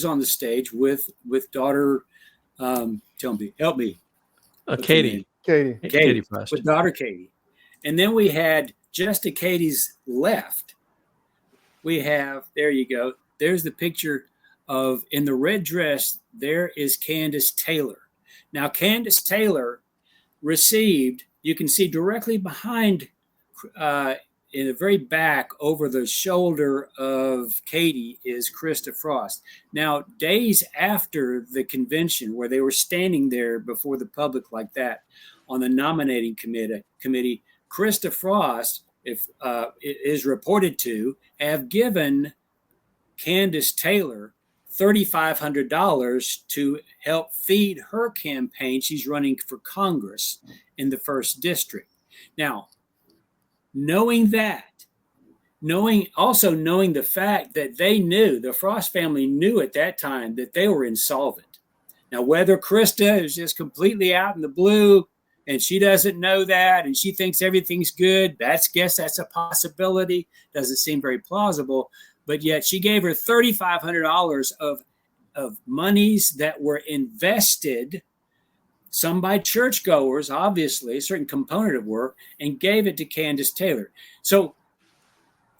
on the stage with daughter. Help me. Katie Frost. With daughter Katie, and then we had just to Katie's left. We have, there you go. There's the picture of, in the red dress. There is Candace Taylor. Now Candace Taylor received, you can see directly behind, in the very back over the shoulder of Katie is Krista Frost. Now, days after the convention, where they were standing there before the public like that on the nominating committee, Krista Frost is reported to have given Candace Taylor $3,500 to help feed her campaign. She's running for Congress in the 1st district. Now, knowing that, knowing the fact that the Frost family knew at that time that they were insolvent. Now, whether Krista is just completely out in the blue and she doesn't know that and she thinks everything's good, that's a possibility. Doesn't seem very plausible. But yet she gave her $3,500 of monies that were invested, some by churchgoers, obviously, a certain component of work, and gave it to Candace Taylor. So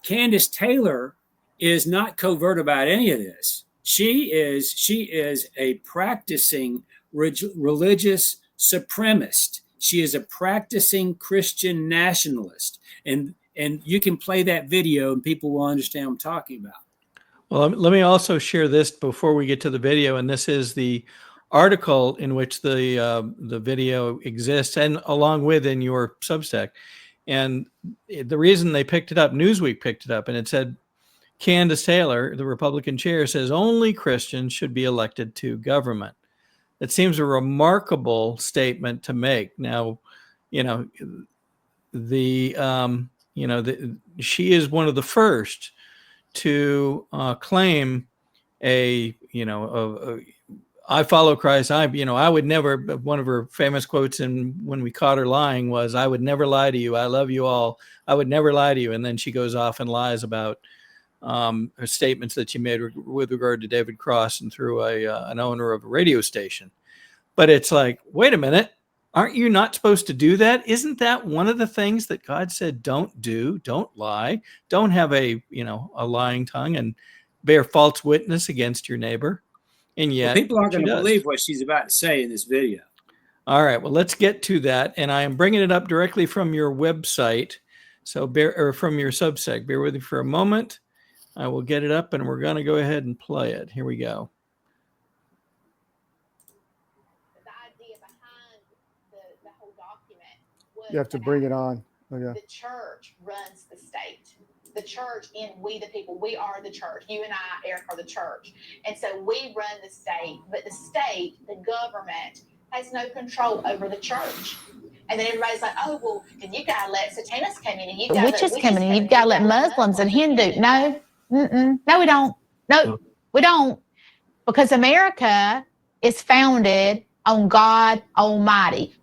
Candace Taylor is not covert about any of this. She is a practicing religious supremacist. She is a practicing Christian nationalist. And you can play that video and people will understand what I'm talking about. Well, let me also share this before we get to the video. And this is the article in which the video exists, and along with in your Substack. And the reason they picked it up, Newsweek picked it up, and it said, Candace Taylor, the Republican chair, says only Christians should be elected to government. It seems a remarkable statement to make. Now, she is one of the first to claim I follow Christ. I would never. One of her famous quotes, when we caught her lying, was, "I would never lie to you. I love you all. I would never lie to you." And then she goes off and lies about her statements that she made with regard to David Cross and through an owner of a radio station. But it's like, wait a minute. Aren't you not supposed to do that? Isn't that one of the things that God said, don't do, don't lie, don't have a lying tongue and bear false witness against your neighbor? And yet people aren't going to believe what she's about to say in this video. All right, well, let's get to that. And I am bringing it up directly from your website. So from your Substack. Bear with me for a moment. I will get it up and we're going to go ahead and play it. Here we go. You have to bring it on. Okay. The church runs the state. the church in we the people. We are the church. You and I, Eric, are the church. And so we run the state, but the state, the government, has no control over the church. And then everybody's like, oh, well, then you got to let Satanists come in, and you got to Witches coming in. You've got to let Muslims and Hindu. No, no, we don't. No, we don't. Because America is founded on God Almighty.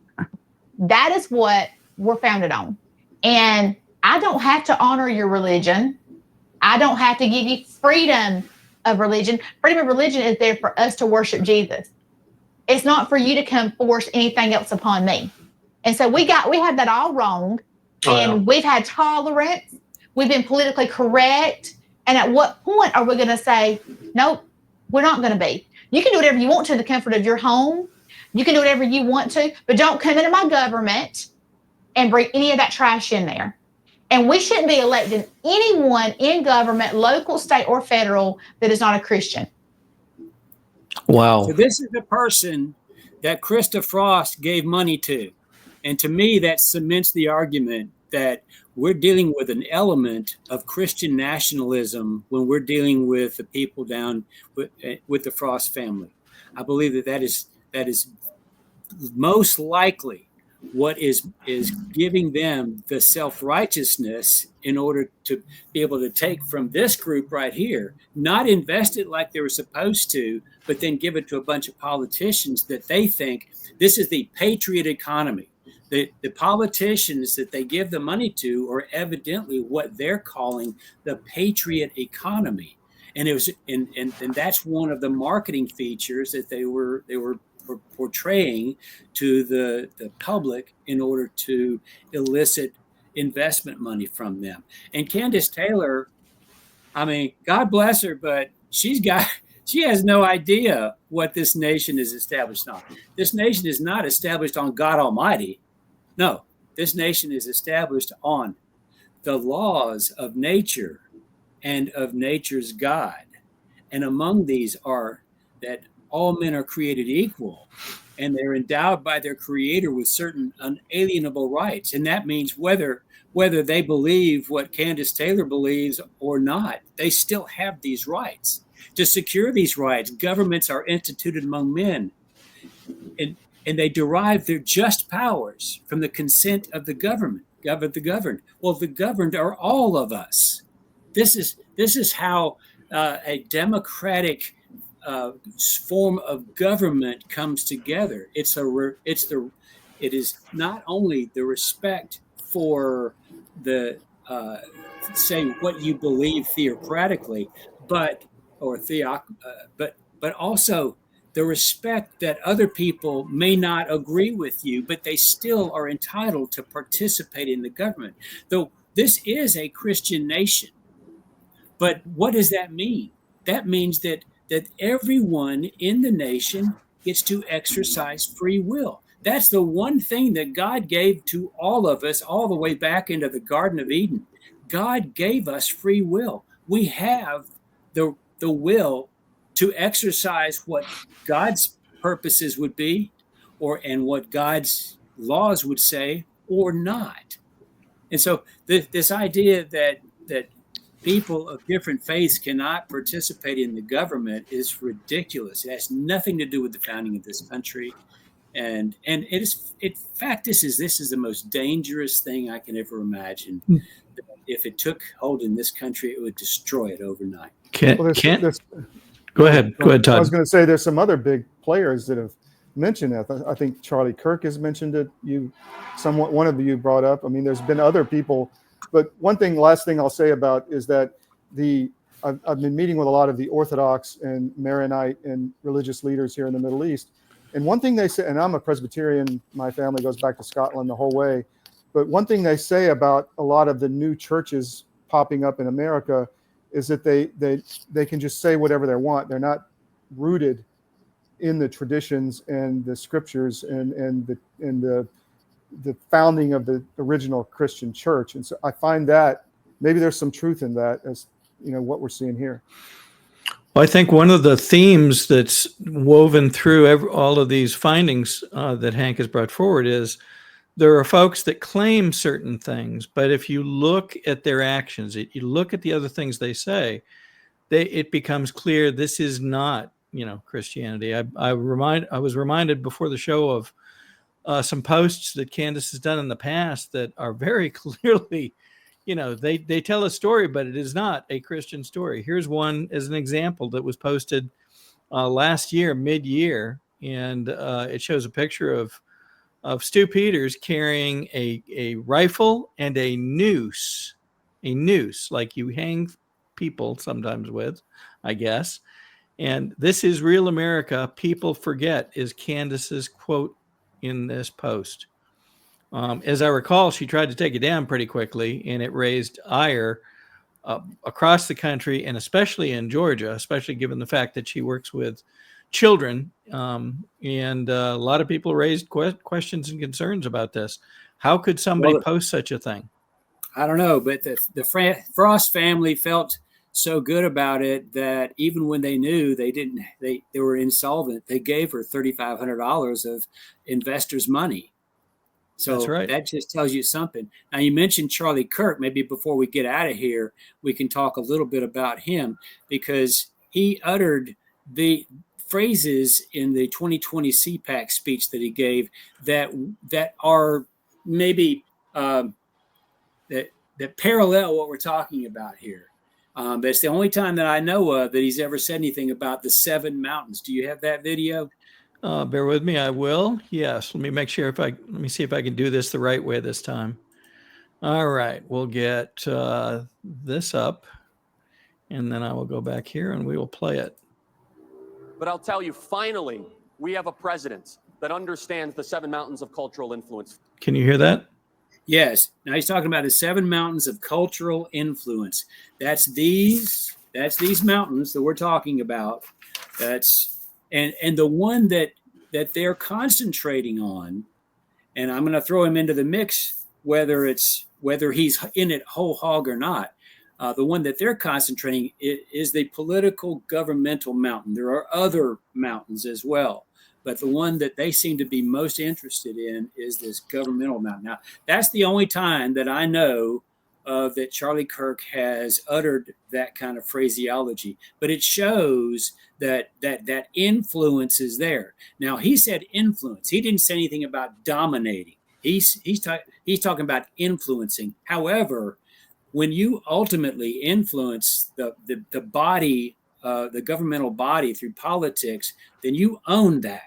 That is what we're founded on. And I don't have to honor your religion. I don't have to give you freedom of religion. Freedom of religion is there for us to worship Jesus. It's not for you to come force anything else upon me. And so we have that all wrong. And we've had tolerance. We've been politically correct. And at what point are we going to say, nope, we're not going to be? You can do whatever you want to in the comfort of your home. You can do whatever you want to, but don't come into my government and bring any of that trash in there. And we shouldn't be electing anyone in government, local, state, or federal, that is not a Christian. Wow. So this is the person that Krista Frost gave money to. And to me, that cements the argument that we're dealing with an element of Christian nationalism when we're dealing with the people down with the Frost family. I believe that is most likely what is giving them the self-righteousness in order to be able to take from this group right here, not invest it like they were supposed to, but then give it to a bunch of politicians that they think this is the patriot economy. The politicians that they give the money to are evidently what they're calling the patriot economy. And it was and that's one of the marketing features that they were portraying to the public in order to elicit investment money from them. And Candace Taylor, I mean, God bless her, but she has no idea what this nation is established on. This nation is not established on God Almighty. No, this nation is established on the laws of nature and of nature's God. And among these are that all men are created equal, and they're endowed by their creator with certain unalienable rights. And that means whether they believe what Candace Taylor believes or not, they still have these rights. To secure these rights, governments are instituted among men, and they derive their just powers from the consent of the government, the governed. Well, the governed are all of us. This is how a democratic form of government comes together. It is not only the respect for the say what you believe theocratically, but also the respect that other people may not agree with you, but they still are entitled to participate in the government. Though this is a Christian nation, but what does that mean? That means that everyone in the nation gets to exercise free will. That's the one thing that God gave to all of us all the way back into the Garden of Eden. God gave us free will. We have the will to exercise what God's purposes would be, and what God's laws would say, or not. And so this idea that people of different faiths cannot participate in the government is ridiculous. It has nothing to do with the founding of this country. And it is, in fact, this is the most dangerous thing I can ever imagine. If it took hold in this country, it would destroy it overnight. Go ahead, Todd. I was going to say there's some other big players that have mentioned that. I think Charlie Kirk has mentioned it. One of you brought up. I mean, there's been other people. But last thing I'll say about is that I've been meeting with a lot of the Orthodox and Maronite and religious leaders here in the Middle East. And one thing they say, and I'm a Presbyterian, my family goes back to Scotland the whole way. But one thing they say about a lot of the new churches popping up in America is that they can just say whatever they want. They're not rooted in the traditions and the scriptures and the founding of the original Christian church. And so I find that maybe there's some truth in that, as what we're seeing here. Well, I think one of the themes that's woven through all of these findings that Hank has brought forward is there are folks that claim certain things, but if you look at their actions, you look at the other things they say, it becomes clear this is not, Christianity. I was reminded before the show of some posts that Candace has done in the past that are very clearly, they tell a story, but it is not a Christian story. Here's one as an example that was posted last year, mid-year, and it shows a picture of Stu Peters carrying a rifle and a noose like you hang people sometimes with, I guess. And this is real America. People forget is Candace's quote in this post. As I recall, she tried to take it down pretty quickly, and it raised ire across the country, and especially in Georgia, especially given the fact that she works with children. And a lot of people raised questions and concerns about this. How could somebody post such a thing? I don't know, but the Frost family felt so good about it that even when they knew they were insolvent, they gave her $3,500 of investors' money. So that's right. That just tells you something. Now, you mentioned Charlie Kirk. Maybe before we get out of here, we can talk a little bit about him, because he uttered the phrases in the 2020 CPAC speech that he gave that are maybe that parallel what we're talking about here. But it's the only time that I know of that he's ever said anything about the 7 mountains. Do you have that video? Bear with me. I will. Yes. Let me see if I can do this the right way this time. All right. We'll get this up, and then I will go back here and we will play it. But I'll tell you, finally, we have a president that understands the 7 mountains of cultural influence. Can you hear that? Yes. Now he's talking about the 7 mountains of cultural influence. That's these mountains that we're talking about. And the one that they're concentrating on, and I'm going to throw him into the mix, whether he's in it whole hog or not. The one that they're concentrating is the political governmental mountain. There are other mountains as well, but the one that they seem to be most interested in is this governmental mountain. Now, that's the only time that I know of that Charlie Kirk has uttered that kind of phraseology, but it shows that influence is there. Now, he said influence. He didn't say anything about dominating. He's talking about influencing. However, when you ultimately influence the body, the governmental body through politics, then you own that.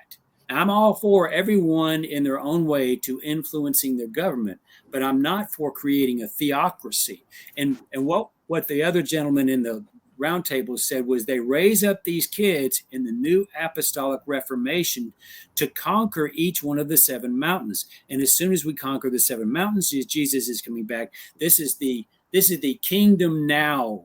I'm all for everyone in their own way to influencing their government, but I'm not for creating a theocracy. And what the other gentleman in the roundtable said was they raise up these kids in the new apostolic reformation to conquer each one of the 7 mountains. And as soon as we conquer the 7 mountains, Jesus is coming back. This is the kingdom now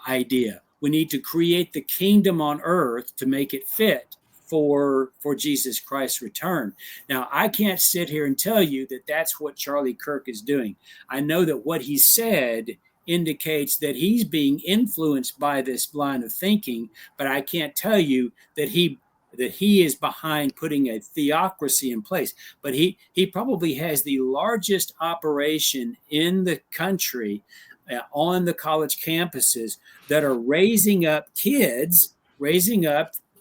idea. We need to create the kingdom on earth to make it fit for Jesus Christ's return. Now, I can't sit here and tell you that that's what Charlie Kirk is doing. I know that what he said indicates that he's being influenced by this line of thinking, but I can't tell you that he is behind putting a theocracy in place. But he probably has the largest operation in the country on the college campuses that are raising up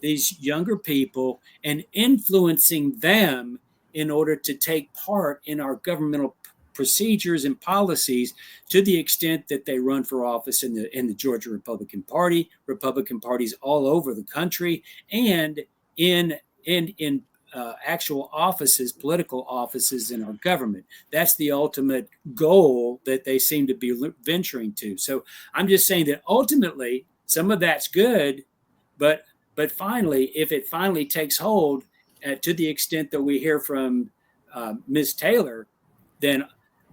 these younger people and influencing them in order to take part in our governmental procedures and policies, to the extent that they run for office in the Georgia Republican Party, Republican parties all over the country, and in actual offices, political offices in our government. That's the ultimate goal that they seem to be venturing to. So I'm just saying that ultimately some of that's good, but finally, if it finally takes hold, to the extent that we hear from Ms. Taylor, then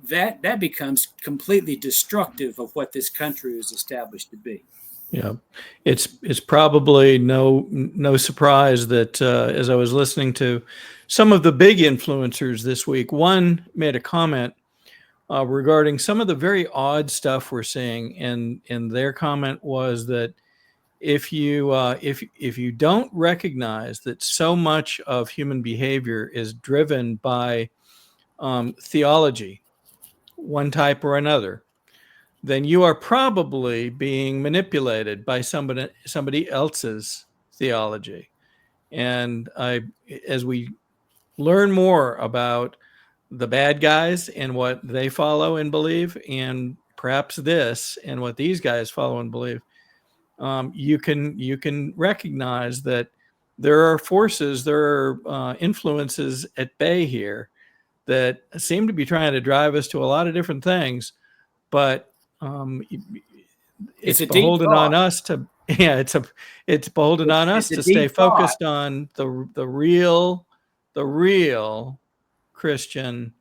that becomes completely destructive of what this country is established to be. Yeah, it's probably no surprise that as I was listening to some of the big influencers this week, one made a comment regarding some of the very odd stuff we're seeing, and their comment was that if you don't recognize that so much of human behavior is driven by theology, one type or another, then you are probably being manipulated by somebody else's theology. And as we learn more about the bad guys and what they follow and believe, and perhaps this and what these guys follow and believe, you can recognize that there are forces, there are influences at bay here that seem to be trying to drive us to a lot of different things, but it's beholden on us to it's beholden on us to stay focused on the real Christian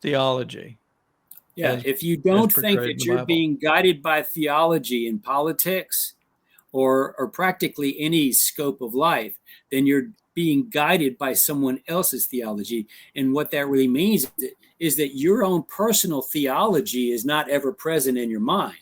theology. Yeah, if you don't think that you're being guided by theology in politics or practically any scope of life, then you're being guided by someone else's theology. And what that really means is that your own personal theology is not ever present in your mind.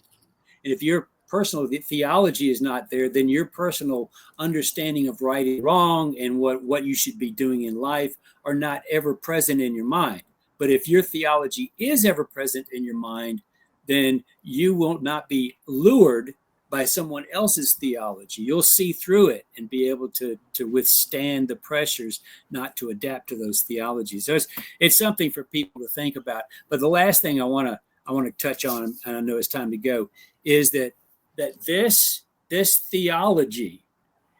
And if your personal theology is not there, then your personal understanding of right and wrong and what you should be doing in life are not ever present in your mind. But if your theology is ever present in your mind, then you will not be lured by someone else's theology. You'll see through it and be able to withstand the pressures not to adapt to those theologies. So it's something for people to think about. But the last thing I want to touch on, and I know it's time to go, is that this theology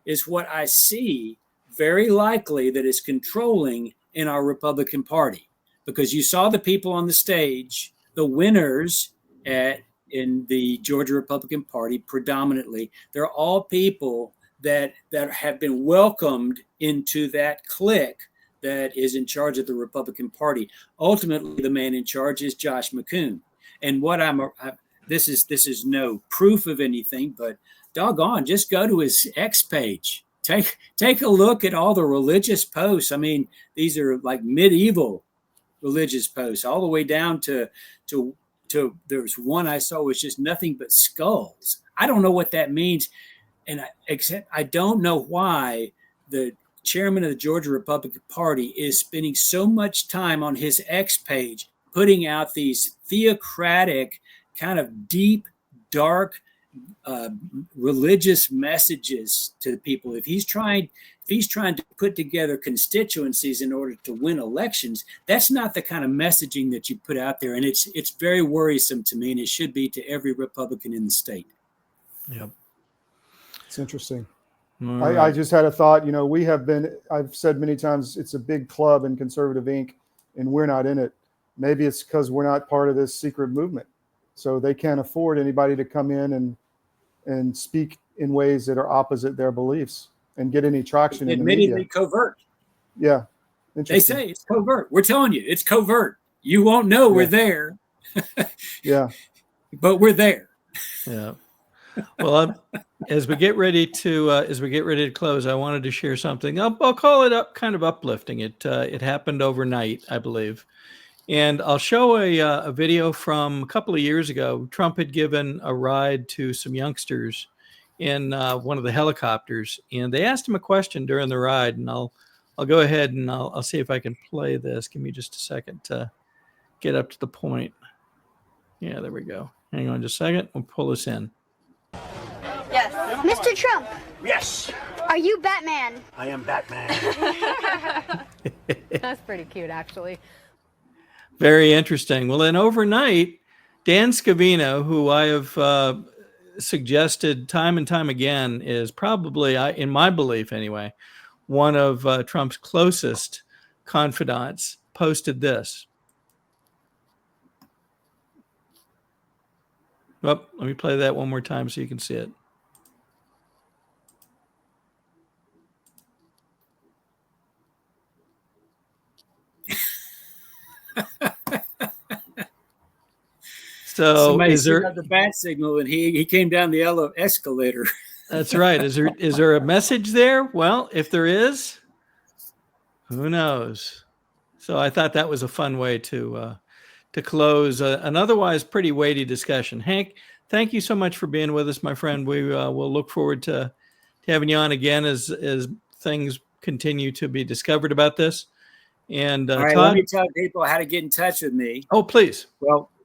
is what I see very likely that is controlling in our Republican Party. Because you saw the people on the stage, the winners in the Georgia Republican Party predominantly, they're all people that have been welcomed into that clique that is in charge of the Republican Party. Ultimately, the man in charge is Josh McCoon. And what this is no proof of anything, but doggone, just go to his X page. Take a look at all the religious posts. I mean, these are like medieval religious posts, all the way down to there's one I saw was just nothing but skulls. I don't know what that means, and I don't know why the chairman of the Georgia Republican Party is spending so much time on his X page putting out these theocratic, kind of deep, dark, religious messages to the people. If he's trying to put together constituencies in order to win elections, that's not the kind of messaging that you put out there. And it's very worrisome to me, and it should be to every Republican in the state. Yep. It's interesting. Right. I just had a thought, I've said many times, it's a big club in Conservative Inc., and we're not in it. Maybe it's because we're not part of this secret movement. So they can't afford anybody to come in and speak in ways that are opposite their beliefs and get any traction in the media. Admittedly covert. Yeah. They say it's covert. We're telling you, it's covert. You won't know we're there. Yeah. But we're there. Yeah. Well, as we get ready to close, I wanted to share something. I'll call it kind of uplifting. It happened overnight, I believe. And I'll show a video from a couple of years ago. Trump had given a ride to some youngsters in one of the helicopters, and they asked him a question during the ride. And I'll go ahead and I'll see if I can play this. Give me just a second to get up to the point. Yeah, there we go. Hang on just a second. We'll pull this in. Yes. Mr. Trump. Yes. Are you Batman? I am Batman. That's pretty cute, actually. Very interesting. Well, then overnight, Dan Scavino, who I have suggested time and time again, is probably, in my belief anyway, one of Trump's closest confidants, posted this. Well, let me play that one more time so you can see it. So somebody is there the bat signal, and he came down the escalator. That's right. Is there a message there? Well, if there is, who knows? So I thought that was a fun way to close an otherwise pretty weighty discussion. Hank, thank you so much for being with us, my friend. We will look forward to having you on again as things continue to be discovered about this. And all right, Todd, let me tell people how to get in touch with me. Oh, please.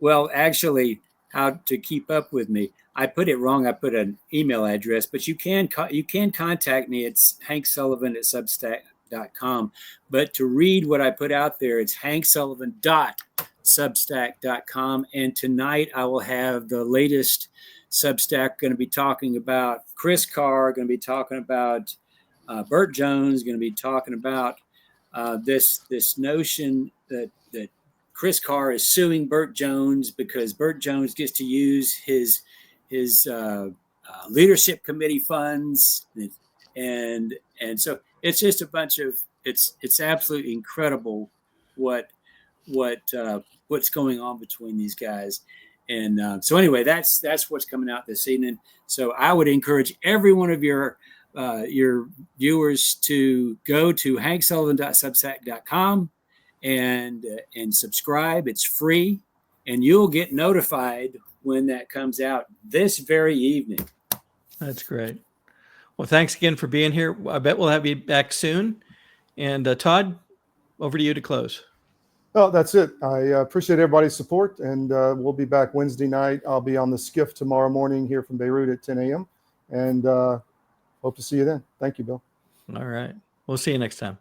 Well, actually, how to keep up with me. I put it wrong. I put an email address, but you can contact me. It's hanksullivan@substack.com. But to read what I put out there, it's hanksullivan.substack.com. And tonight I will have the latest Substack. Going to be talking about Chris Carr. Going to be talking about Burt Jones. Going to be talking about this notion that Chris Carr is suing Burt Jones because Burt Jones gets to use his leadership committee funds, and so it's just a bunch of it's absolutely incredible what's going on between these guys. And so anyway, that's what's coming out this evening. So I would encourage every one of your viewers to go to hanksullivan.substack.com and subscribe. It's free, and you'll get notified when that comes out this very evening. That's great. Well, thanks again for being here. I bet we'll have you back soon. And Todd, over to you to close. Oh, that's it. I appreciate everybody's support, and we'll be back Wednesday night. I'll be on the skiff tomorrow morning here from Beirut at 10 a.m. and hope to see you then. Thank you, Bill. All right. We'll see you next time.